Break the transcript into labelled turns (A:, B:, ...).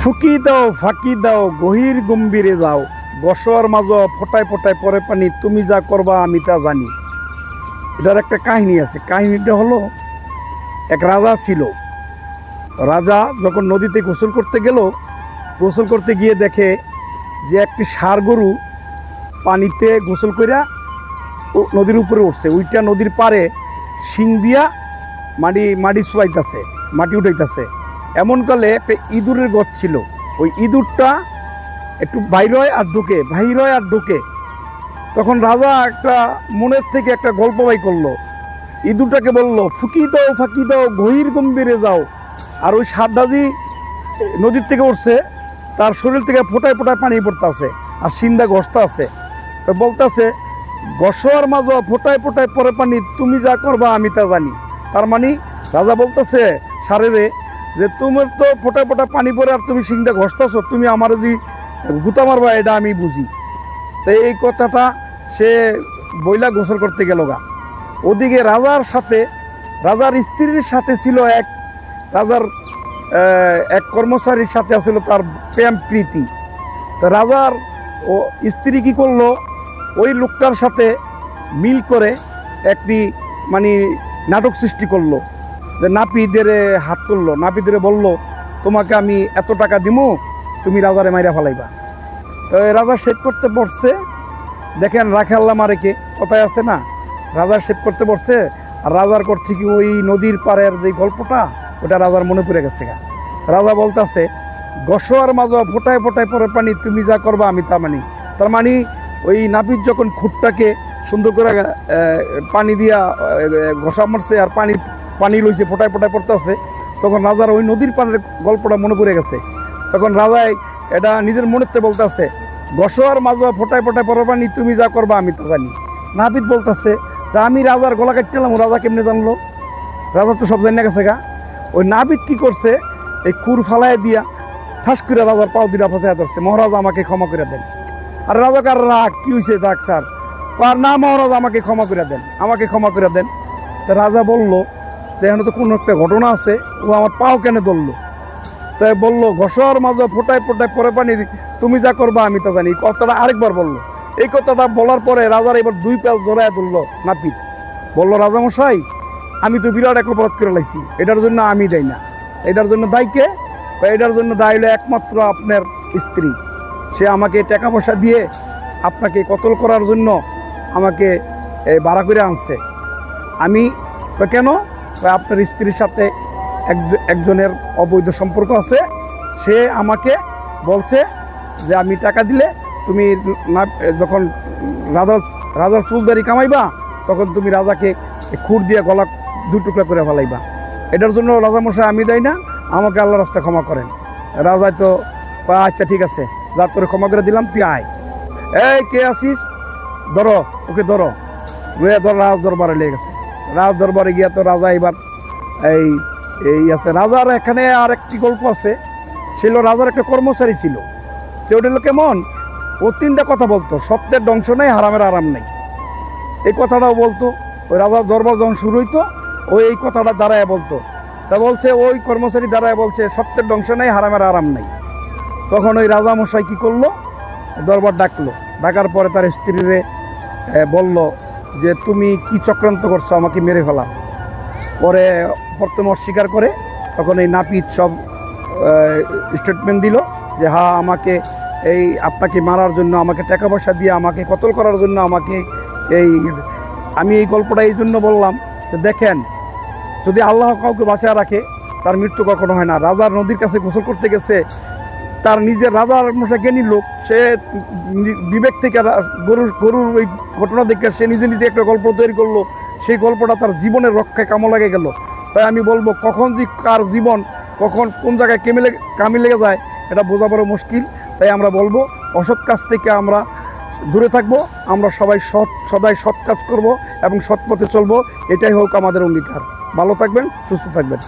A: ফুকি দাও ফাঁকি দাও গহীর গম্ভীরে যাও, গসর মাঝ ফোটায় ফোটায় পরে পানি, তুমি যা করবা আমি তা জানি। এটার একটা কাহিনী আছে। কাহিনীটা হলো, এক রাজা ছিল। রাজা যখন নদীতে গোসল করতে গেল, গোসল করতে গিয়ে দেখে যে একটি ষাঁড় গরু পানিতে গোসল করিয়া নদীর উপরে উঠছে। ওইটা নদীর পাড়ে শিং দিয়া মাটি চুলাইতেছে, মাটি উঠাইতেছে। এমন কালে একটা ইঁদুরের গছ ছিল। ওই ইঁদুরটা একটু বাইর হয় আর ঢুকে, বাহির হয় আর ঢুকে। তখন রাজা একটা মনের থেকে একটা গল্প বাই করলো। ইঁদুরটাকে বললো, ফুকি দাও ফাঁকি দাও গহীর গম্ভীরে যাও। আর ওই ষাঁড়ডাজি নদীর থেকে উঠছে, তার শরীর থেকে ফোটায় ফোটায় পানি পড়তেছে আর সিন্দা ঘষতে আছে। তো বলতেছে, গসর মাঝ ফোটায় ফোটায় পরে পানি, তুমি যা করবা আমি তা জানি। তার মানে রাজা বলতেছে ষাঁড়েরে যে তোমার তো ফোটায় ফোটায় পানি পড়ে আর তুমি সিংটা ঘষতেছ, তুমি আমার যে গুতা মারবা এটা আমি বুঝি। তো এই কথাটা সে বইলা গোসল করতে গেল গা। ওদিকে রাজার সাথে, রাজার স্ত্রীর সাথে ছিল এক রাজার এক কর্মচারীর সাথে আছিল তার প্রেম প্রীতি। তো রাজার ও স্ত্রী কী করলো, ওই লোকটার সাথে মিল করে একটি নাটক সৃষ্টি করলো। যে নাপিদের হাত করলো, নাপিদের বলল, তোমাকে আমি এত টাকা দিমু, তুমি রাজারে মাইরা ফেলাইবা। তো রাজা শেভ করতে বসছে। দেখেন, রাখে আল্লাহ মারেকে কথায় আছে না, রাজা শেভ করতে বসছে। আর রাজার কর থেকে ওই নদীর পাড়ের যে গল্পটা, ওটা রাজার মনে পড়ে গেছে গা। রাজা বলতেছে, গসর মাঝ ফোটায় ফোটায় পরে পানি, তুমি যা করবা আমি তা মানি। তার মানে ওই নাপিত যখন খুঁটটাকে সুন্দর করে পানি দিয়া ঘষা মারছে আর পানি লইছে, ফোটায় ফোটায় পড়তে আছে, তখন রাজার ওই নদীর পাড়ের গল্পটা মনে পড়ে গেছে। তখন রাজাই এটা নিজের মনেতে বলতেছে, গসর মাঝ ফোটায় ফোটায় পরে পানি, তুমি যা করবা আমি তা জানি। নাপিত বলতেছে যে আমি রাজার গলা কাটলাম, রাজা কেমনে জানলো? রাজা তো সব জানিয়ে গেছে গা। ওই নাপিত কি করছে, এই খুর ফালায় দিয়া ঠাস করে রাজার পাও দিলা ফসাইয়া ধরছে, মহারাজ আমাকে ক্ষমা করে দেন। আর রাজা কার রাগ, কি হয়েছে ডাক স্যার? আর না মহারাজ আমাকে ক্ষমা করে দেন, আমাকে ক্ষমা করে দেন। তা রাজা বলল যে এখানে তো কোনো একটা ঘটনা আছে, ও আমার পাও কেন ধরলো? তাই বললো, গসর মাঝে ফোটায় ফোটায় পরে পানি, তুমি যা করবা আমি তা জানি। কথাটা আরেকবার বললো। এই কথাটা বলার পরে রাজার এবার দুই প্যাল জড়ায় ধরলো নাপিত। বললো, রাজামশাই আমি তো বিরাট এক অপরাধ করে লাইছি, এটার জন্য আমি দেই না। এটার জন্য দায়ী কে? এটার জন্য দায়ী হলো একমাত্র আপনার স্ত্রী। সে আমাকে টাকা পয়সা দিয়ে আপনাকে কতল করার জন্য আমাকে ভাড়া করে আনছে। আমি কেন? আপনার স্ত্রীর সাথে একজনের অবৈধ সম্পর্ক আছে। সে আমাকে বলছে যে আমি টাকা দিলে তুমি যখন রাজার চুলদারি কামাইবা, তখন তুমি রাজাকে খুর দিয়ে গলা দু টুকরা করে ফেলাইবা। এটার জন্য রাজামশাই আমি দেয় না, আমাকে আল্লাহ রাস্তা ক্ষমা করেন। রাজায় তো আচ্ছা ঠিক আছে, যা তোরে ক্ষমা করে দিলাম, তুই আয়। এই কে আসিস? ধরো ওকে, ধরো। ধর রাজ দরবারে লেগে গেছে। রাজ দরবারে গিয়া তো রাজা এবার এই আছে। রাজার এখানে আর একটি গল্প আছে। ছিল রাজার একটা কর্মচারী ছিল। তো ওটা হলো কেমন, ও তিনটা কথা বলতো, সত্যের ধ্বংস নেই, হারামের আরাম নেই। এই কথাটাও বলতো। ওই রাজার দরবার যখন শুরু হইতো, ও এই কথাটা দাঁড়ায় বলতো। তা বলছে, ওই কর্মচারী দাঁড়ায় বলছে, সত্যের ধ্বংস নেই, হারামের আরাম নেই। তখন ওই রাজামশাই কী করলো, দরবার ডাকলো। ডাকার পরে তার স্ত্রীরে বলল যে তুমি কি চক্রান্ত করছো, আমাকে মেরে ফেলা। পরে প্রথমে অস্বীকার করে। তখন এই নাপিত সব স্টেটমেন্ট দিল যে হ্যাঁ, আমাকে আপনাকে মারার জন্য, আমাকে টাকা পয়সা দিয়ে আমাকে কতল করার জন্য, আমাকে আমি এই গল্পটা এই জন্য বললাম যে দেখেন, যদি আল্লাহ কাউকে বাঁচায় রাখে, তার মৃত্যু কখনো হয় না। রাজার নদীর কাছে গোসল করতে গেছে, তার নিজের রাজার মশা জ্ঞানী লোক, সে বিবেক থেকে গরুর ওই ঘটনা দেখে সে নিজে একটা গল্প তৈরি করলো। সেই গল্পটা তার জীবনের রক্ষায় কামো লাগে গেল। তাই আমি বলবো, কখন যে কার জীবন কখন কোন জায়গায় কামে লেগে যায়, এটা বোঝা বড় মুশকিল। তাই আমরা বলবো, অসৎ কাজ থেকে আমরা দূরে থাকবো। আমরা সবাই সদাই সৎ কাজ করবো এবং সৎ পথে চলবো। এটাই হোক আমাদের অঙ্গীকার। ভালো থাকবেন, সুস্থ থাকবেন।